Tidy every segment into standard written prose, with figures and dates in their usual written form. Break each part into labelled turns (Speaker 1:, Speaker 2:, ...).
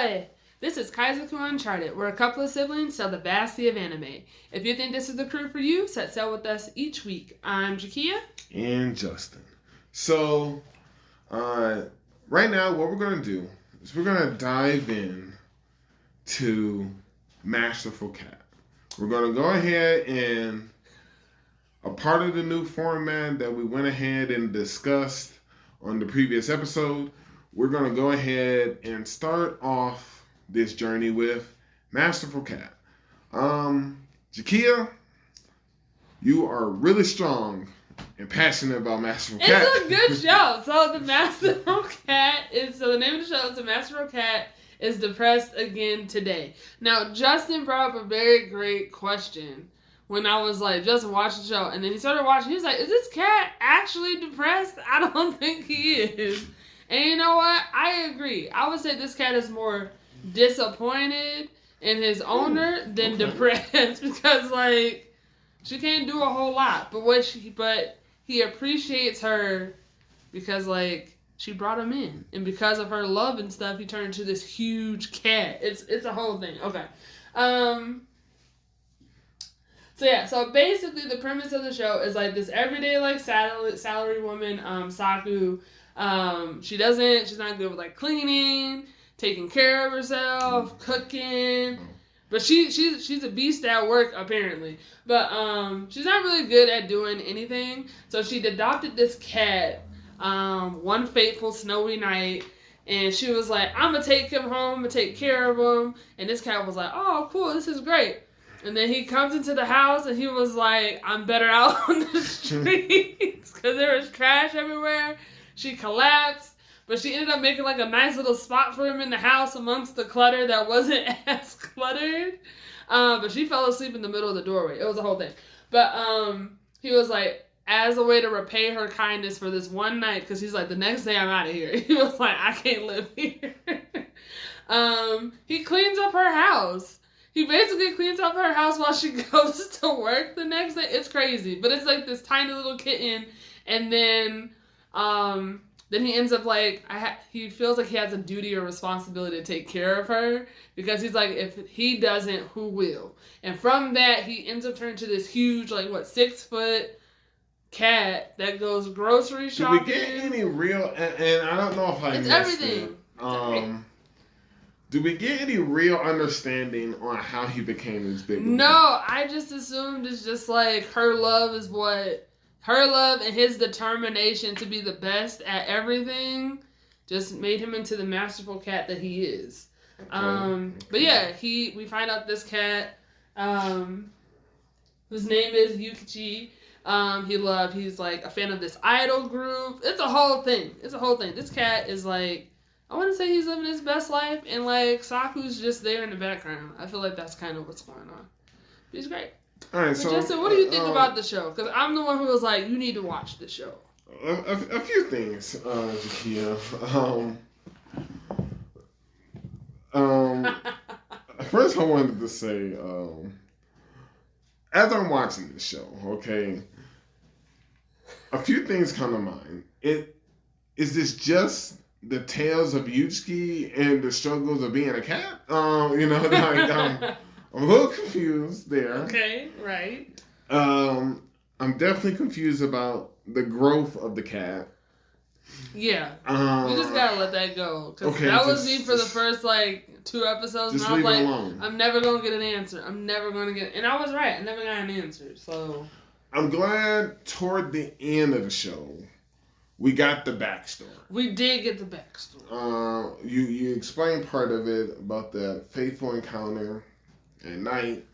Speaker 1: Ahoy! This is Kaizoku Uncharted. We're a couple of siblings tell the vastly of anime. If you think this is the crew for you, set sail with us each week. I'm Jakia.
Speaker 2: And Justin. So, right now what we're going to do is we're going to dive in to Masterful Cat. We're going to go ahead and a part of the new format that we went ahead and discussed on the previous episode, we're going to go ahead and start off this journey with Masterful Cat. Jakia, you are really strong and passionate about Masterful Cat.
Speaker 1: It's a good show. So the Masterful Cat is, so the name of the show is The Masterful Cat is Depressed Again Today. Now, Justin brought up a very great question when I was like, Justin, watch the show. And then he started watching. He was like, is this cat actually depressed? I don't think he is. And you know what? I agree. I would say this cat is more disappointed in his owner than depressed because, like, she can't do a whole lot. But he appreciates her because, like, she brought him in. And because of her love and stuff, he turned into this huge cat. It's a whole thing. Okay. So basically the premise of the show is like this everyday like salary woman, Saku. She's not good with like cleaning, taking care of herself, cooking. But she's a beast at work apparently. But she's not really good at doing anything. So she adopted this cat one fateful snowy night. And she was like, I'm gonna take him home and take care of him. And this cat was like, oh cool, this is great. And then he comes into the house and he was like, I'm better out on the streets because there was trash everywhere. She collapsed, but she ended up making like a nice little spot for him in the house amongst the clutter that wasn't as cluttered. But she fell asleep in the middle of the doorway. It was a whole thing. But he was like, as a way to repay her kindness for this one night, because he's like, the next day I'm out of here. He was like, I can't live here. He cleans up her house. He basically cleans up her house while she goes to work the next day. It's crazy. But it's like this tiny little kitten. And then he ends up like, he feels like he has a duty or responsibility to take care of her. Because he's like, if he doesn't, who will? And from that, he ends up turning to this huge, 6-foot cat that goes grocery shopping.
Speaker 2: Do we get any real, and I don't know if I
Speaker 1: missed everything.
Speaker 2: It. Do we get any real understanding on how he became this big?
Speaker 1: No, I just assumed it's just like her love and his determination to be the best at everything just made him into the masterful cat that he is. Okay. But yeah, we find out this cat, whose name is Yukichi. He's like a fan of this idol group. It's a whole thing. This cat is like, I want to say he's living his best life, and like Saku's just there in the background. I feel like that's kind of what's going on. He's great.
Speaker 2: All right,
Speaker 1: but
Speaker 2: so
Speaker 1: Justin, what do you think about the show? Because I'm the one who was like, you need to watch the show.
Speaker 2: A few things, Jakia. First, I wanted to say, as I'm watching this show, okay, a few things come to mind. Is this just the tales of Yukichi and the struggles of being a cat? I'm a little confused there.
Speaker 1: Okay, right.
Speaker 2: I'm definitely confused about the growth of the cat.
Speaker 1: Yeah. We just gotta let that go. Okay, that was me for the first 2 episodes.
Speaker 2: Just
Speaker 1: and I was
Speaker 2: leave
Speaker 1: like,
Speaker 2: it alone.
Speaker 1: I'm never gonna get an answer. And I was right. I never got an answer. So
Speaker 2: I'm glad toward the end of the show we got the backstory.
Speaker 1: We did get the backstory.
Speaker 2: You explained part of it about the fateful encounter at night.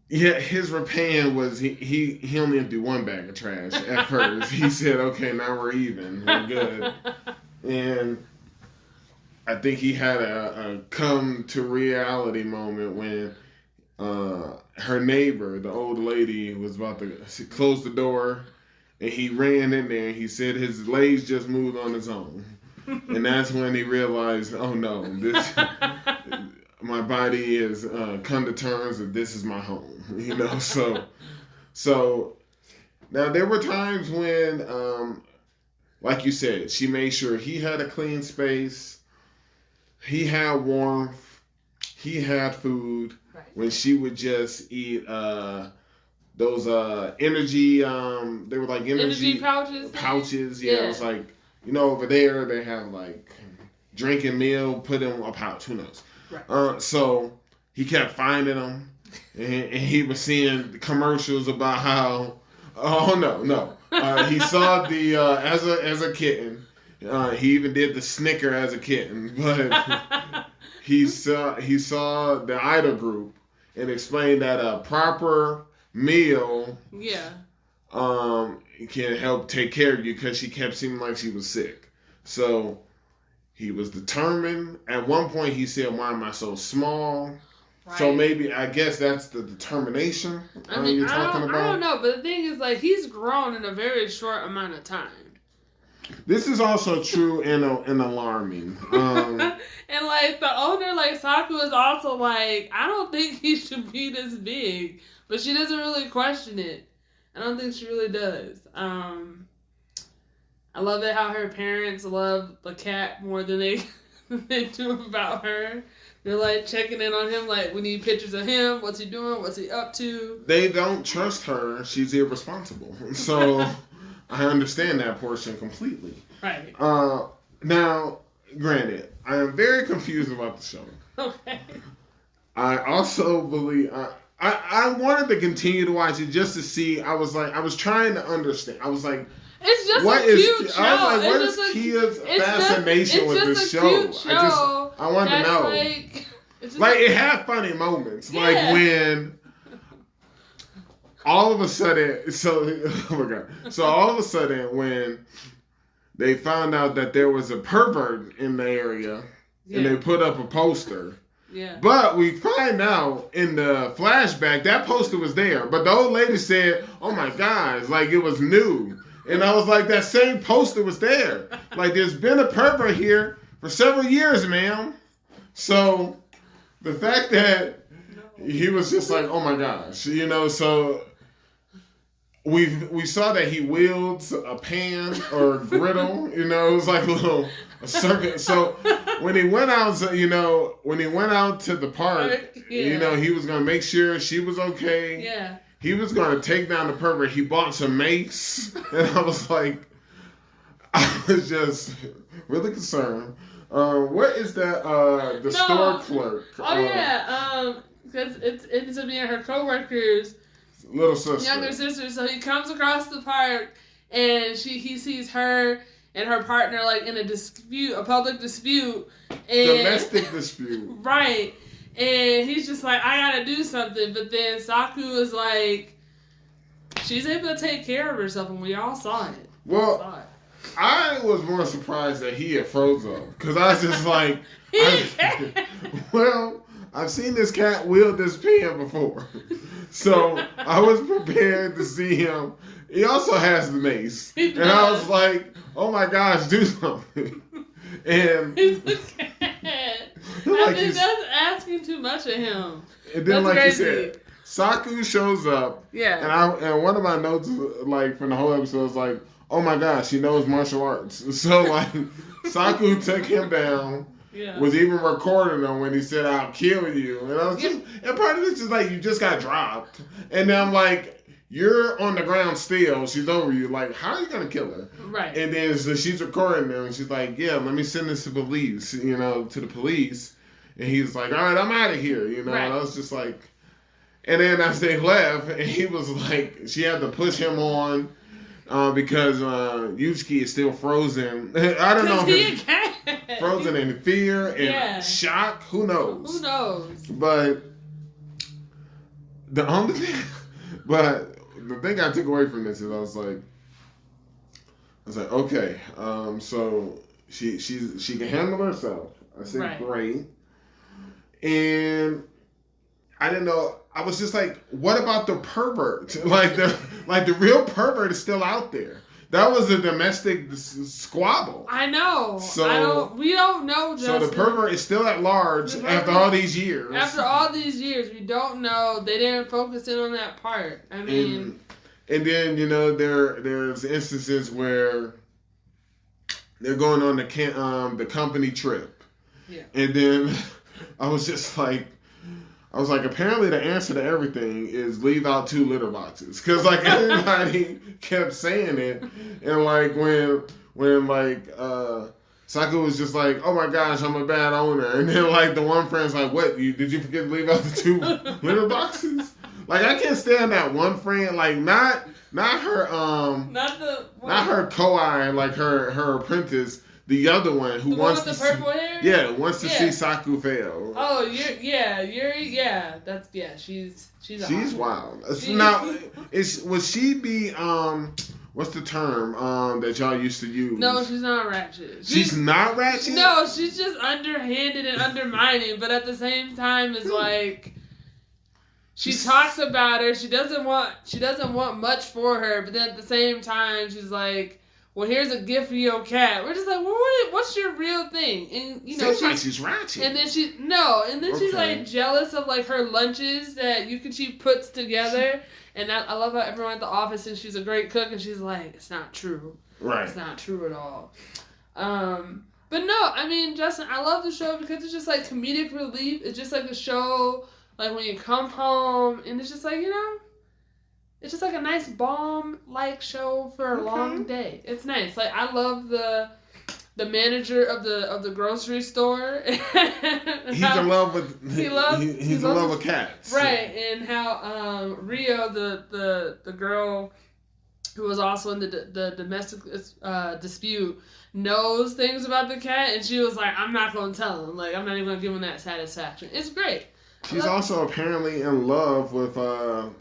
Speaker 2: Yeah, his repaying was he only emptied one bag of trash at first. He said, "Okay, now we're even. We're good." And I think he had a come to reality moment when her neighbor, the old lady, was about to close the door, and he ran in there. And he said his legs just moved on his own, and that's when he realized, "Oh no, my body is come to terms that this is my home." So now there were times when like you said, she made sure he had a clean space, he had warmth, he had food.
Speaker 1: Right.
Speaker 2: When she would just eat those energy, they were like energy
Speaker 1: pouches.
Speaker 2: Yeah, it was like, over there they have like drinking meal, put in a pouch. Who knows?
Speaker 1: Right.
Speaker 2: So he kept finding them, and he was seeing the commercials about how. Oh no! He saw the as a kitten. He even did the snicker as a kitten, but he saw the idol group and explained that a proper meal can help take care of you, because she kept seeming like she was sick. So he was determined. At one point he said, "Why am I so small?" Right. So maybe, I guess that's the determination you're talking about.
Speaker 1: I don't know, but the thing is, like, he's grown in a very short amount of time.
Speaker 2: This is also true and alarming.
Speaker 1: And like the owner, like Saku, is also like, I don't think he should be this big, but she doesn't really question it. I don't think she really does. I love it how her parents love the cat more than they do about her. They're like checking in on him, like, we need pictures of him. What's he doing? What's he up to?
Speaker 2: They don't trust her. She's irresponsible. So I understand that portion completely.
Speaker 1: Right.
Speaker 2: Now, granted, I am very confused about the show.
Speaker 1: Okay.
Speaker 2: I also believe I wanted to continue to watch it just to see. I was trying to understand. I was like,
Speaker 1: it's just a cute show.
Speaker 2: I was like, what is Kia's fascination with this show? I wanted to know. Like it had funny moments. Yeah. Like when all of a sudden, oh my God. So all of a sudden when they found out that there was a pervert in the area, and they put up a poster.
Speaker 1: Yeah.
Speaker 2: But we find out in the flashback that poster was there. But the old lady said, "Oh my gosh," like it was new. And I was like, that same poster was there. Like, there's been a pervert here for several years, ma'am. So the fact that he was just like, oh my gosh, so we saw that he wields a pan or a griddle, it was like a circuit. So when he went out to, to the park, he was gonna make sure she was okay.
Speaker 1: Yeah.
Speaker 2: He was going to take down the pervert. He bought some mace. And I was like, I was just really concerned. What is that? The store clerk.
Speaker 1: Oh, yeah. Because it ends up being her co-worker's
Speaker 2: little sister.
Speaker 1: Younger sister. So he comes across the park and he sees her and her partner like in a public dispute. And,
Speaker 2: domestic dispute.
Speaker 1: Right. And he's just like, I gotta do something. But then Saku is like, she's able to take care of herself, and we all saw it.
Speaker 2: Well, I was more surprised that he had froze up. Because I was just like, I've seen this cat wield this pen before. So I was prepared to see him. He also has the mace. And I was like, oh my gosh, do something. And
Speaker 1: I think that's asking too much of him.
Speaker 2: And then, like crazy. You said, Saku shows up.
Speaker 1: Yeah.
Speaker 2: And one of my notes, like from the whole episode, was like, "Oh my gosh, she knows martial arts." So like, Saku took him down.
Speaker 1: Yeah.
Speaker 2: Was even recording him when he said, "I'll kill you." And I was just, and part of this is like, you just got dropped, and then I'm like, you're on the ground still. She's over you. Like, how are you gonna kill her?
Speaker 1: Right.
Speaker 2: And then so she's recording them, and she's like, "Yeah, let me send this to police." To the police. And he's like, "All right, I'm out of here." Right. And I was just like, and then as they left, and he was like, she had to push him on because Yukichi is still frozen. I don't know if it's frozen in fear and shock. Who knows?
Speaker 1: Who knows?
Speaker 2: But the only thing, the thing I took away from this is I was like, okay, so she can handle herself. I said, great. And I didn't know. I was just like, what about the pervert? Like the real pervert is still out there. That was a domestic squabble.
Speaker 1: I know. So we don't know. Justin.
Speaker 2: So the pervert is still at large after all these years.
Speaker 1: After all these years, we don't know. They didn't focus in on that part. I mean,
Speaker 2: and then there's instances where they're going on the company trip.
Speaker 1: Yeah.
Speaker 2: And then I was like, apparently the answer to everything is leave out 2 litter boxes. Because, like, everybody kept saying it. And, like, when Saku was just like, oh, my gosh, I'm a bad owner. And then, like, the one friend's like, what, did you forget to leave out the 2 litter boxes? Like, I can't stand that one friend. Like, not her, not her co-eye, like, her apprentice. The other one who wants to
Speaker 1: with the purple hair?
Speaker 2: Yeah, wants to see Saku fail.
Speaker 1: Oh, she's
Speaker 2: wild. Now, would she be what's the term that y'all used to use?
Speaker 1: No, she's not ratchet.
Speaker 2: She's not ratchet?
Speaker 1: No, she's just underhanded and undermining, but at the same time it's like she talks about her, she doesn't want much for her, but then at the same time she's like, well, here's a gift for your cat. We're just like, well, what's your real thing? And
Speaker 2: seems like she's ratchet.
Speaker 1: And then she's like jealous of like her lunches that Yukichi puts together. And I love how everyone at the office thinks she's a great cook, and she's like, it's not true.
Speaker 2: Right.
Speaker 1: It's not true at all. But no, I mean, Justin, I love the show because it's just like comedic relief. It's just like a show like when you come home, and it's just like, it's just like a nice balm-like show for a long day. It's nice. Like, I love the manager of the grocery store.
Speaker 2: He's in love with he's in love with cats.
Speaker 1: Right, and how Rio, the girl who was also in the domestic dispute, knows things about the cat, and she was like, I'm not going to tell him. Like, I'm not even going to give him that satisfaction. It's great.
Speaker 2: She's also apparently in love with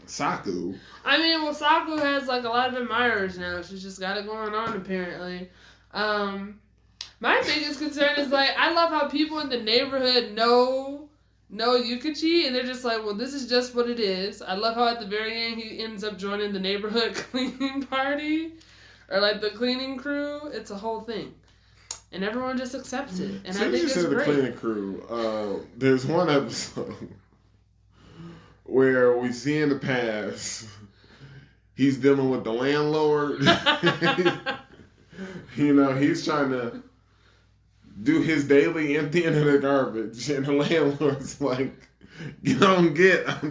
Speaker 2: Saku.
Speaker 1: I mean, well, Saku has like a lot of admirers now. She's just got it going on, apparently. My biggest concern is like, I love how people in the neighborhood know Yukichi, and they're just like, well, this is just what it is. I love how at the very end he ends up joining the neighborhood cleaning party, or like the cleaning crew. It's a whole thing. And everyone just accepts it. And I think it's great. The
Speaker 2: cleaning crew, there's one episode where we see in the past he's dealing with the landlord. He's trying to do his daily emptying of the garbage, and the landlord's like, I'm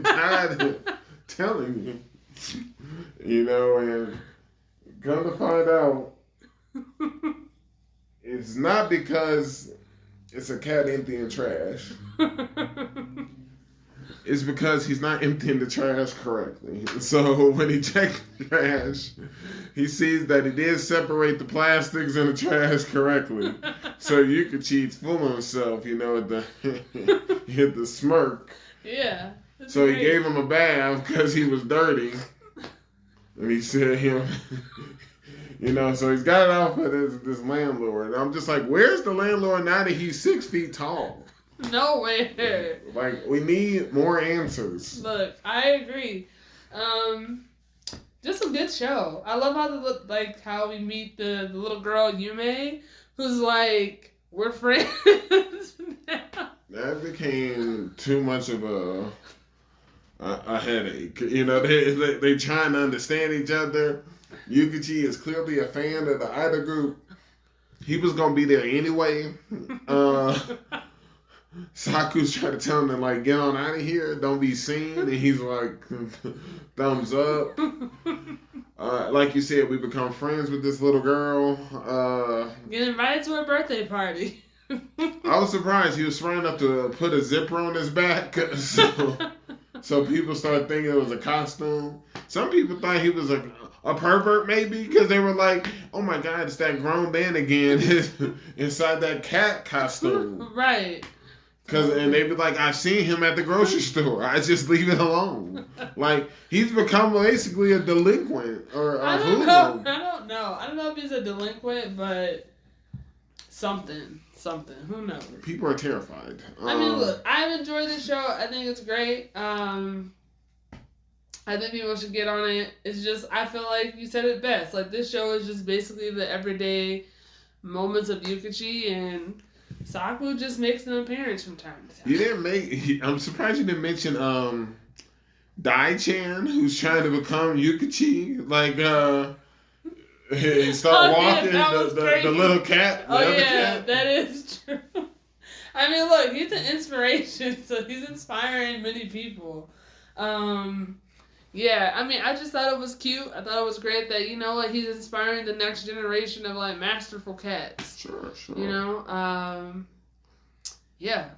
Speaker 2: tired of telling you. And come to find out, it's not because it's a cat emptying trash. It's because he's not emptying the trash correctly. So when he checks the trash, he sees that he did separate the plastics and the trash correctly. So Yukichi's fooling himself, hit the smirk.
Speaker 1: Yeah.
Speaker 2: So he gave him a bath because he was dirty. And he said so he's got it off of this landlord. And I'm just like, where's the landlord now that he's 6 feet tall?
Speaker 1: Nowhere.
Speaker 2: Like, we need more answers.
Speaker 1: Look, I agree. Just a good show. I love how we meet the little girl Yume, who's like, we're friends now.
Speaker 2: That became too much of a headache. They trying to understand each other. Yukichi is clearly a fan of the idol group. He was gonna be there anyway. Saku's trying to tell him to like get on out of here, don't be seen, and he's like, thumbs up. Like you said, we become friends with this little girl.
Speaker 1: Get invited to her birthday party.
Speaker 2: I was surprised he was smart enough to put a zipper on his back, so people started thinking it was a costume. Some people thought he was a pervert, maybe, because they were like, oh my God, it's that grown man again inside that cat costume.
Speaker 1: Right.
Speaker 2: And they'd be like, I've seen him at the grocery store. I just leave it alone. Like, he's become basically a delinquent or a hoodlum.
Speaker 1: I don't know. I don't know if he's a delinquent, but something. Who knows?
Speaker 2: People are terrified.
Speaker 1: I mean, look, I've enjoyed the show. I think it's great. I think people should get on it. It's just, I feel like you said it best. Like, this show is just basically the everyday moments of Yukichi, and Saku just makes an appearance from time to time.
Speaker 2: I'm surprised you didn't mention Dai-chan, who's trying to become Yukichi. Like, He start walking
Speaker 1: yeah,
Speaker 2: the little cat.
Speaker 1: Oh yeah, that is true. I mean, look, he's an inspiration, so he's inspiring many people. Yeah, I mean, I just thought it was cute. I thought it was great that, you know, like, he's inspiring the next generation of, like, masterful cats.
Speaker 2: Sure.
Speaker 1: You know? Yeah.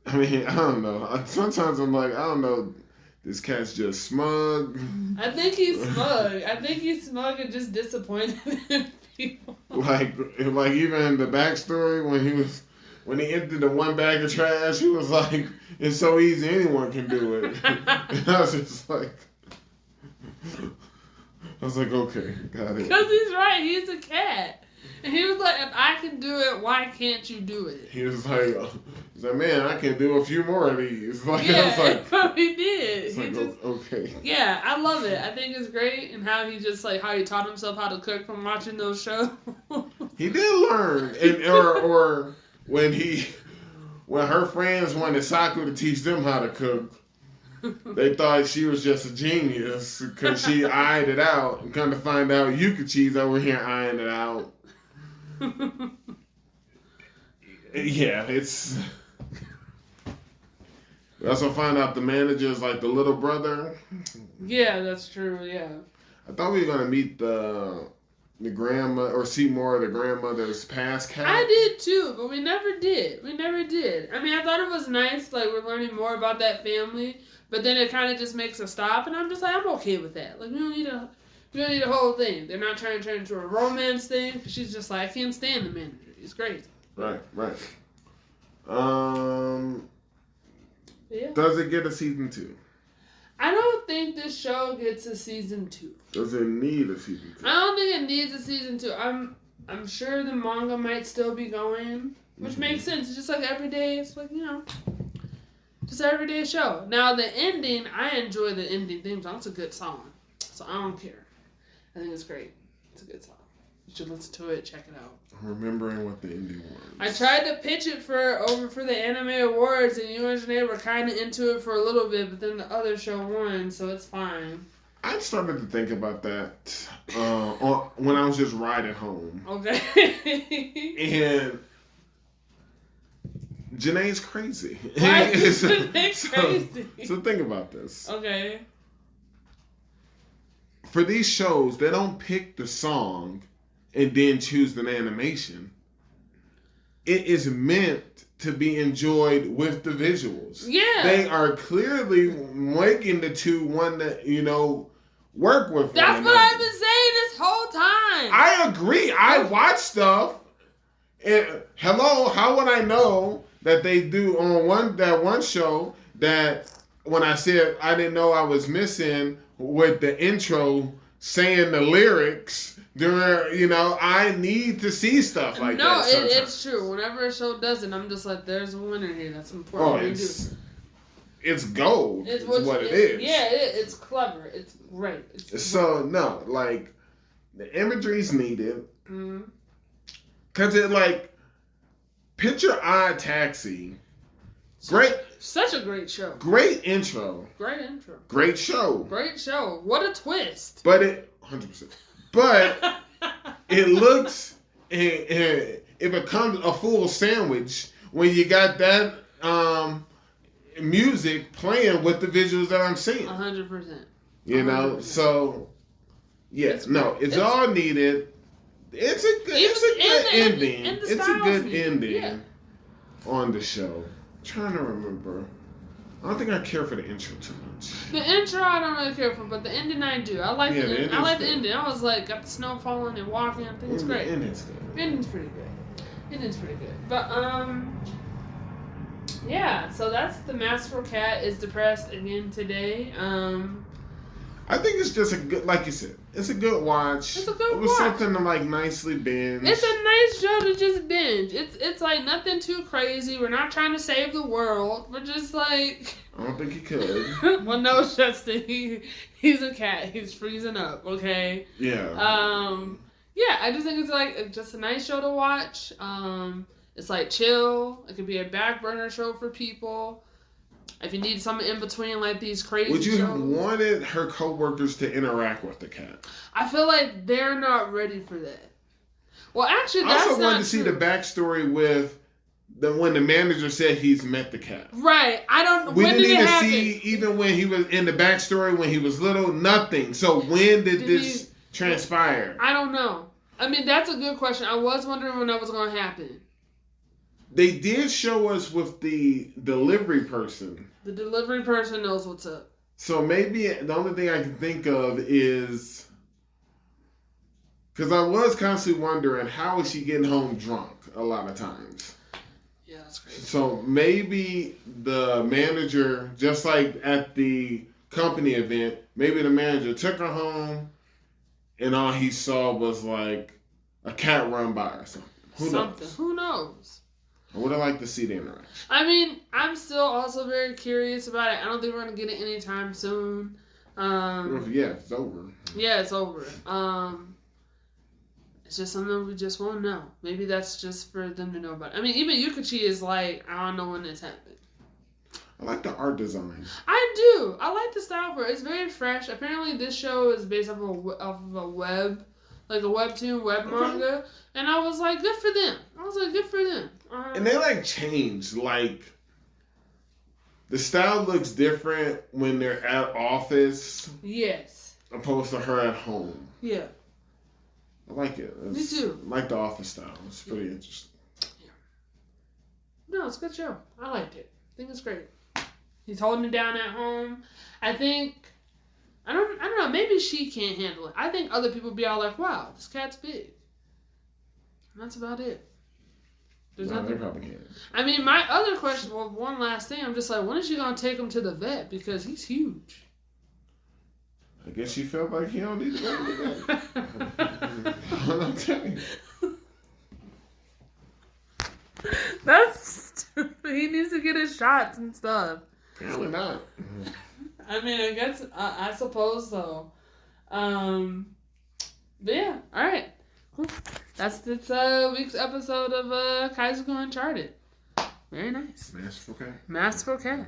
Speaker 2: I mean, I don't know. Sometimes I'm like, I don't know, this cat's just smug.
Speaker 1: I think he's smug. And just disappointed in people.
Speaker 2: Like even the backstory when he emptied the one bag of trash, he was like, it's so easy, anyone can do it. And I was just like, okay, got it.
Speaker 1: Because he's right, he's a cat. And he was like, if I can do it, why can't you do it?
Speaker 2: He was like, man, I can do a few more of these. Like,
Speaker 1: yeah,
Speaker 2: I was like,
Speaker 1: he did.
Speaker 2: It's like, okay.
Speaker 1: Yeah, I love it. I think it's great, and how he just like how he taught himself how to cook from watching those shows.
Speaker 2: He did learn, or when her friends wanted Saku to teach them how to cook, they thought she was just a genius because she eyed it out, and come to find out Yukichi's over here eyeing it out. Yeah, it's. We also find out the manager is like the little brother.
Speaker 1: Yeah, that's true. Yeah.
Speaker 2: I thought we were gonna meet the grandma or see more of the grandmother's past cat.
Speaker 1: I did too, but we never did. I mean, I thought it was nice, like we're learning more about that family, but then it kind of just makes a stop, and I'm just like, I'm okay with that. Like we don't need a whole thing. They're not trying to turn into a romance thing. She's just like, I can't stand the manager. He's crazy.
Speaker 2: Right.
Speaker 1: Yeah.
Speaker 2: Does it get a season 2?
Speaker 1: I don't think this show gets a season 2.
Speaker 2: Does it need a season 2?
Speaker 1: I don't think it needs a season 2. I'm sure the manga might still be going, which makes sense. It's just like every day. It's like, you know, just an everyday show. Now the ending, I enjoy the ending theme song. It's a good song, so I don't care. I think it's great. It's a good song. You should listen to it. Check it out.
Speaker 2: I'm remembering what the ending was.
Speaker 1: I tried to pitch it over for the Anime Awards, and you and Janae were kind of into it for a little bit, but then the other show won, so it's fine.
Speaker 2: I started to think about that when I was just riding home.
Speaker 1: Okay.
Speaker 2: And Janae's crazy.
Speaker 1: Why is Janae crazy?
Speaker 2: So think about this.
Speaker 1: Okay.
Speaker 2: For these shows, they don't pick the song and then choose an animation. It is meant to be enjoyed with the visuals.
Speaker 1: Yeah.
Speaker 2: They are clearly making the two one that, you know, work with.
Speaker 1: That's what I've been saying this whole time.
Speaker 2: I agree. I watch stuff. And hello, how would I know that they do on that one show that when I said I didn't know I was missing with the intro saying the lyrics during, you know, I need to see stuff like that.
Speaker 1: No, it's true. Whenever a show does it, I'm just like, there's a winner here. That's important.
Speaker 2: It's gold. It's what it is.
Speaker 1: Yeah, it's clever. It's great.
Speaker 2: So, no, like, the imagery's needed. Because it, like, picture Odd Taxi. Great.
Speaker 1: Such a great show.
Speaker 2: Great intro. Great show.
Speaker 1: What a twist.
Speaker 2: But 100%. But it looks, it becomes a full sandwich when you got that music playing with the visuals that I'm seeing.
Speaker 1: 100%.
Speaker 2: You know, so yes, it's all needed. It's a good ending. It's a good ending on the show. I'm trying to remember. I don't think I care for the intro too much.
Speaker 1: The intro I don't really care for, but the ending I do. I like the ending. I was like, got the snow falling and walking. I think it's great.
Speaker 2: Ending's good.
Speaker 1: Ending's pretty good. But yeah. So that's the Masterful Cat is depressed again today.
Speaker 2: I think it's just a good, like you said, it's a good watch.
Speaker 1: It was
Speaker 2: something to like nicely binge.
Speaker 1: It's a nice show to just binge. It's like nothing too crazy. We're not trying to save the world. We're just like.
Speaker 2: I don't think he could.
Speaker 1: Well, no, Justin. He's a cat. He's freezing up. Okay.
Speaker 2: Yeah.
Speaker 1: Yeah. I just think it's like just a nice show to watch. It's like chill. It could be a back burner show for people. If you need something in between, like these crazy
Speaker 2: Would you
Speaker 1: shows,
Speaker 2: have wanted her coworkers to interact with the cat?
Speaker 1: I feel like they're not ready for that. Well, actually,
Speaker 2: I
Speaker 1: that's
Speaker 2: also wanted
Speaker 1: not
Speaker 2: to see
Speaker 1: true.
Speaker 2: the backstory with when the manager said he's met the cat.
Speaker 1: Right. I don't.
Speaker 2: We
Speaker 1: when
Speaker 2: didn't
Speaker 1: did it
Speaker 2: even
Speaker 1: happen?
Speaker 2: see, even when he was in the backstory when he was little, nothing. So when did this transpire?
Speaker 1: I don't know. I mean, that's a good question. I was wondering when that was going to happen.
Speaker 2: They did show us with the delivery person.
Speaker 1: The delivery person knows what's up.
Speaker 2: So maybe the only thing I can think of is, because I was constantly wondering, how is she getting home drunk a lot of times?
Speaker 1: Yeah, that's crazy.
Speaker 2: So maybe the manager, just like at the company event, maybe the manager took her home and all he saw was like a cat run by or something. Who knows? I would have liked to see the interaction.
Speaker 1: I mean, I'm still also very curious about it. I don't think we're going to get it anytime soon.
Speaker 2: Yeah, it's over.
Speaker 1: Yeah, it's over. It's just something we just won't know. Maybe that's just for them to know about. I mean, even Yukichi is like, I don't know when this happened.
Speaker 2: I like the art design.
Speaker 1: I do. I like the style for it. It's very fresh. Apparently, this show is based off of a web, like a webtoon, manga. And I was like, good for them. Good for them.
Speaker 2: And they like changed. Like, the style looks different when they're at office.
Speaker 1: Yes.
Speaker 2: Opposed to her at home.
Speaker 1: Yeah.
Speaker 2: I like it.
Speaker 1: Me too.
Speaker 2: I like the office style. It's pretty interesting.
Speaker 1: Yeah. No, it's a good show. I liked it. I think it's great. He's holding it down at home. I think, I don't know, maybe she can't handle it. I think other people be all like, wow, this cat's big. And that's about it. There's nothing.
Speaker 2: They probably can't.
Speaker 1: I mean, my other question, well, one last thing, I'm just like, when is she going to take him to the vet? Because he's huge.
Speaker 2: I guess she felt like he don't need to go to the vet. I'm telling you.
Speaker 1: That's stupid. He needs to get his shots and stuff.
Speaker 2: Apparently not.
Speaker 1: I mean, I guess, I suppose so. But yeah, alright. Cool. That's this week's episode of Kaizoku Uncharted. Very nice.
Speaker 2: Masterful cat.
Speaker 1: Masterful cat.